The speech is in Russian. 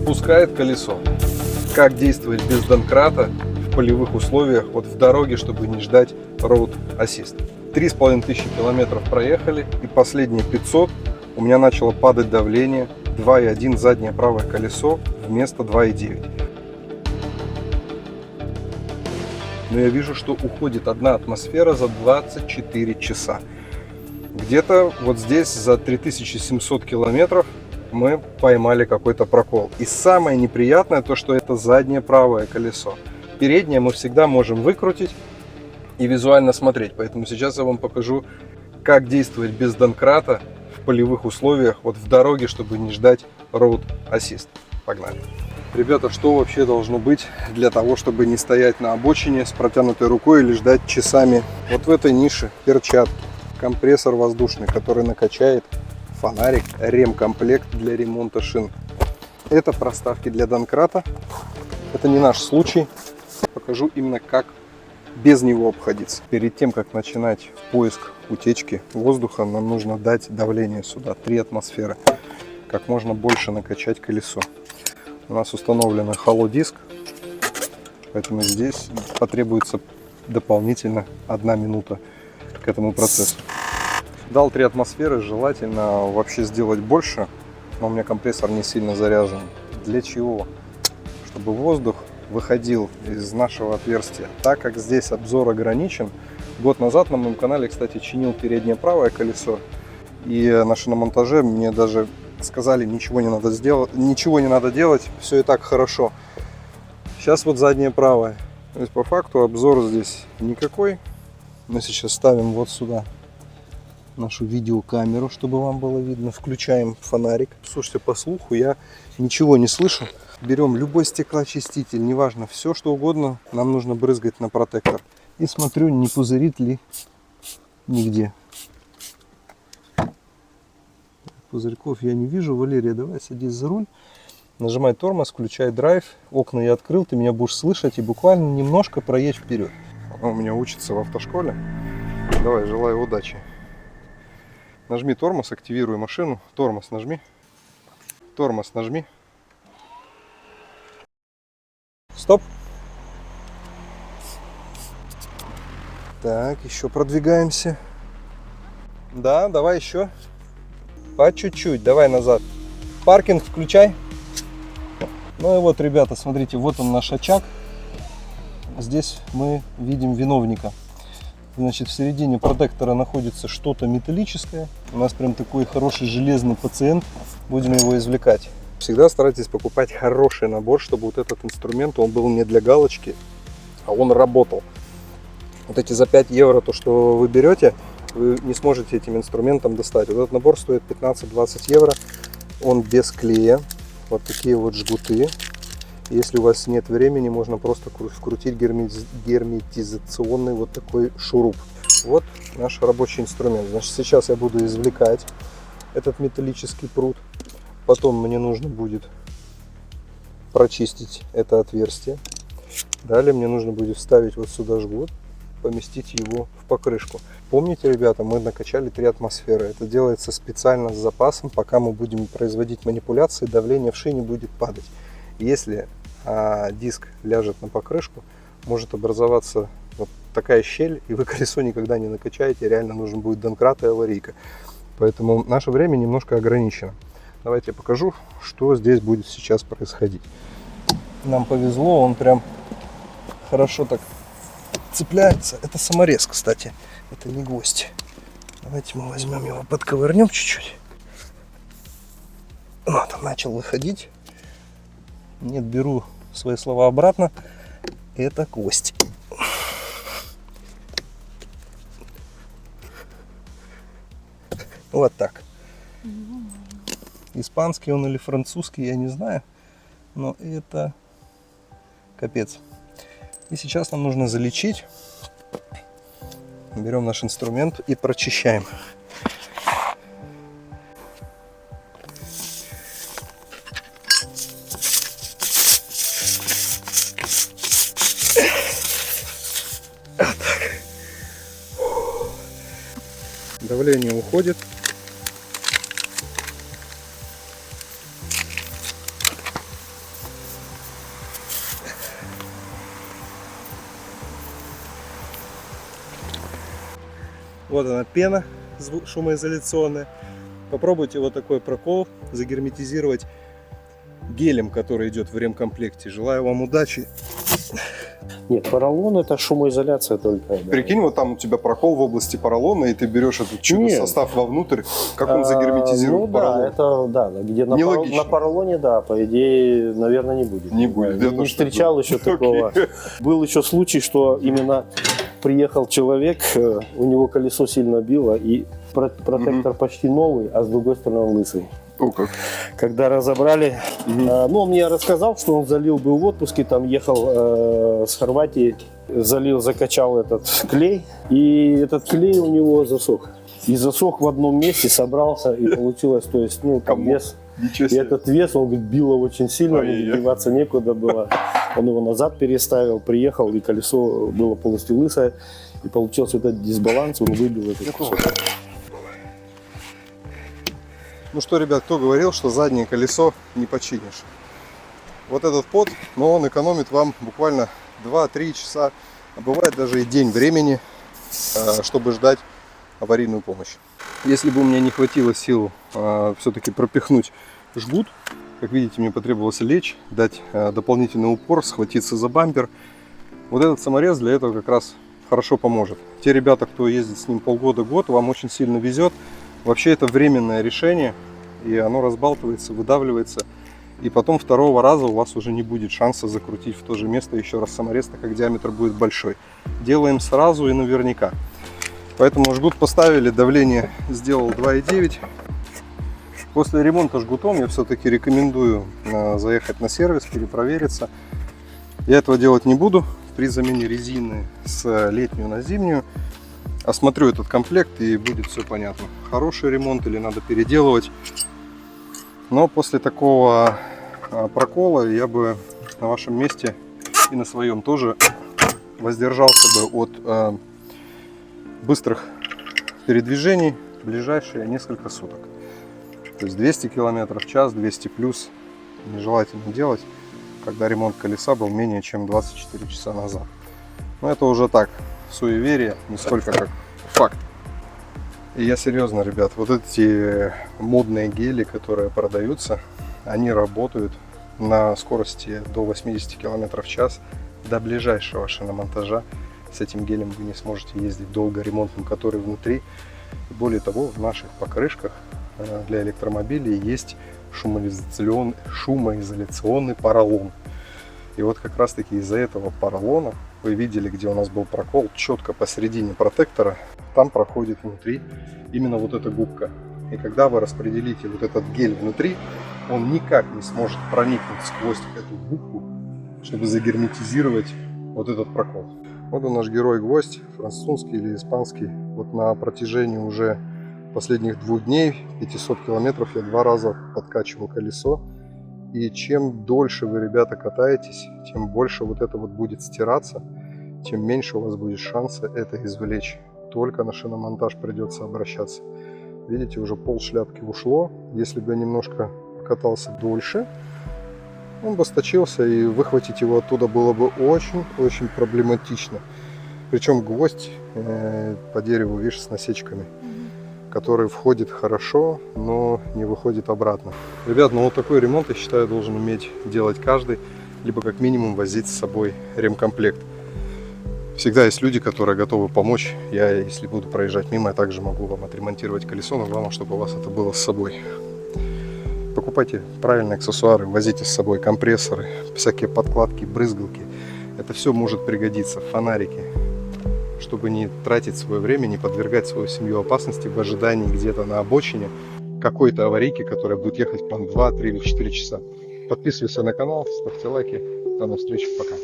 Спускает колесо. Как действовать без донкрата в полевых условиях, вот в дороге, чтобы не ждать Road Assist. 3500 километров проехали, и последние 500 у меня начало падать давление. 2,1 заднее правое колесо вместо 2,9. Но я вижу, что уходит 1 атмосфера за 24 часа. Где-то вот здесь за 3700 километров мы поймали какой-то прокол. И самое неприятное то, что это заднее правое колесо. Переднее мы всегда можем выкрутить и визуально смотреть. Поэтому сейчас я вам покажу, как действовать без донкрата в полевых условиях, вот в дороге, чтобы не ждать Road Assist. Погнали. Ребята, что вообще должно быть для того, чтобы не стоять на обочине с протянутой рукой или ждать часами? Вот в этой нише перчатки, компрессор воздушный, который накачает, фонарик, ремкомплект для ремонта шин. Это проставки для донкрата. Это не наш случай. Покажу именно, как без него обходиться. Перед тем, как начинать поиск утечки воздуха, нам нужно дать давление сюда, 3 атмосферы. Как можно больше накачать колесо. У нас установлен холодиск, поэтому здесь потребуется дополнительно 1 минута к этому процессу. Дал 3 атмосферы, желательно вообще сделать больше, но у меня компрессор не сильно заряжен. Для чего? Чтобы воздух выходил из нашего отверстия. Так как здесь обзор ограничен, год назад на моем канале, кстати, чинил переднее правое колесо, и на шиномонтаже мне даже сказали, ничего не надо делать, все и так хорошо. Сейчас вот заднее правое. То есть по факту обзор здесь никакой. Мы сейчас ставим вот сюда нашу видеокамеру, чтобы вам было видно. Включаем фонарик. Слушайте, по слуху я ничего не слышу. Берем любой стеклоочиститель, неважно, все что угодно, нам нужно брызгать на протектор. И смотрю, не пузырит ли нигде. Пузырьков я не вижу. Валерия, давай садись за руль. Нажимай тормоз, включай драйв. Окна я открыл, ты меня будешь слышать и буквально немножко проедь вперед. Она у меня учится в автошколе. Давай, желаю удачи. Нажми тормоз, активируй машину. Тормоз нажми. Тормоз нажми. Стоп. Так, еще продвигаемся. Да, давай еще. По чуть-чуть, давай назад. Паркинг включай. Ну и вот, ребята, смотрите, вот он наш очаг. Здесь мы видим виновника. Значит, в середине протектора находится что-то металлическое. У нас прям такой хороший железный пациент. Будем его извлекать. Всегда старайтесь покупать хороший набор, чтобы вот этот инструмент, он был не для галочки, а он работал. Вот эти за 5 евро, то, что вы берете, вы не сможете этим инструментом достать. Вот этот набор стоит 15-20 евро. Он без клея. Вот такие вот жгуты. Если у вас нет времени, можно просто вкрутить герметизационный вот такой шуруп. Вот наш рабочий инструмент. Значит, сейчас я буду извлекать этот металлический прут. Потом мне нужно будет прочистить это отверстие. Далее мне нужно будет вставить вот сюда жгут, поместить его в покрышку. Помните, ребята, мы накачали 3 атмосферы. Это делается специально с запасом. Пока мы будем производить манипуляции, давление в шине будет падать. Если диск ляжет на покрышку, может образоваться вот такая щель, и вы колесо никогда не накачаете. Реально нужен будет донкрат и аварийка. Поэтому наше время немножко ограничено. Давайте я покажу, что здесь будет сейчас происходить. Нам повезло, он прям хорошо так цепляется. Это саморез, кстати, это не гвоздь. Давайте мы возьмем его, подковырнем чуть-чуть. Вот, он начал выходить. Нет, беру свои слова обратно. Это кость. Вот так. Испанский он или французский, я не знаю. Но это капец. И сейчас нам нужно залечить. Берем наш инструмент и прочищаем. Вот так. Давление уходит. Вот она пена шумоизоляционная. Попробуйте вот такой прокол загерметизировать гелем, который идет в ремкомплекте. Желаю вам удачи. Нет, поролон это шумоизоляция только. Прикинь, вот там у тебя прокол в области поролона, и ты берешь этот чудо-состав вовнутрь, как он загерметизирует поролон. Да, это да, где на поролоне, да, по идее, наверное, не будет. Не будет. Не встречал еще такого. Был еще случай, что именно приехал человек, у него колесо сильно било, и протектор почти новый, а с другой стороны он лысый. О, как. Когда разобрали, ну, он мне рассказал, что он залил, был в отпуске, там ехал с Хорватии, залил, закачал этот клей, и этот клей у него засох. И засох в одном месте, собрался, и получилось, то есть, ну, там вес. И этот вес, он говорит, било очень сильно, деваться некуда было. Он его назад переставил, приехал, и колесо было полностью лысое, и получился этот дисбаланс, он выбил этот кусок. Ну что, ребят, кто говорил, что заднее колесо не починишь? Вот этот под, но он экономит вам буквально 2-3 часа, а бывает даже и день времени, чтобы ждать аварийную помощь. Если бы у меня не хватило сил все-таки пропихнуть жгут, как видите, мне потребовалось лечь, дать дополнительный упор, схватиться за бампер. Вот этот саморез для этого как раз хорошо поможет. Те ребята, кто ездит с ним полгода-год, вам очень сильно везет. Вообще это временное решение, и оно разбалтывается, выдавливается, и потом второго раза у вас уже не будет шанса закрутить в то же место еще раз саморез, так как диаметр будет большой. Делаем сразу и наверняка. Поэтому жгут поставили, давление сделал 2,9. После ремонта жгутом я все-таки рекомендую заехать на сервис, перепровериться. Я этого делать не буду при замене резины с летнюю на зимнюю. Осмотрю этот комплект, и будет все понятно. Хороший ремонт или надо переделывать. Но после такого прокола я бы на вашем месте и на своем тоже воздержался бы от быстрых передвижений в ближайшие несколько суток. То есть 200 км в час, 200 плюс нежелательно делать, когда ремонт колеса был менее чем 24 часа назад. Но это уже так, суеверие, не сколько как факт. И я серьезно, ребят, вот эти модные гели, которые продаются, они работают на скорости до 80 км в час до ближайшего шиномонтажа. С этим гелем вы не сможете ездить долго, ремонтным, который внутри. И более того, в наших покрышках для электромобилей есть шумоизоляционный поролон. И вот как раз таки из-за этого поролона, вы видели, где у нас был прокол, четко посередине протектора, там проходит внутри именно вот эта губка. И когда вы распределите вот этот гель внутри, он никак не сможет проникнуть сквозь эту губку, чтобы загерметизировать вот этот прокол. Вот он наш герой-гвоздь, французский или испанский. Вот на протяжении уже последних 2 дней, 500 километров, я 2 раза подкачивал колесо. И чем дольше вы, ребята, катаетесь, тем больше вот это вот будет стираться, тем меньше у вас будет шанса это извлечь. Только на шиномонтаж придется обращаться. Видите, уже пол шляпки ушло. Если бы я немножко катался дольше, он бы сточился, и выхватить его оттуда было бы очень-очень проблематично. Причем гвоздь по дереву, видишь, с насечками, который входит хорошо, но не выходит обратно. Ребят, ну вот такой ремонт, я считаю, должен уметь делать каждый, либо как минимум возить с собой ремкомплект. Всегда есть люди, которые готовы помочь. Я, если буду проезжать мимо, я также могу вам отремонтировать колесо, но главное, чтобы у вас это было с собой. Покупайте правильные аксессуары, возите с собой компрессоры, всякие подкладки, брызгалки. Это все может пригодиться, фонарики, чтобы не тратить свое время, не подвергать свою семью опасности в ожидании где-то на обочине какой-то аварийки, которая будет ехать по 2, 3 или 4 часа. Подписывайся на канал, ставьте лайки. До новых встреч, пока.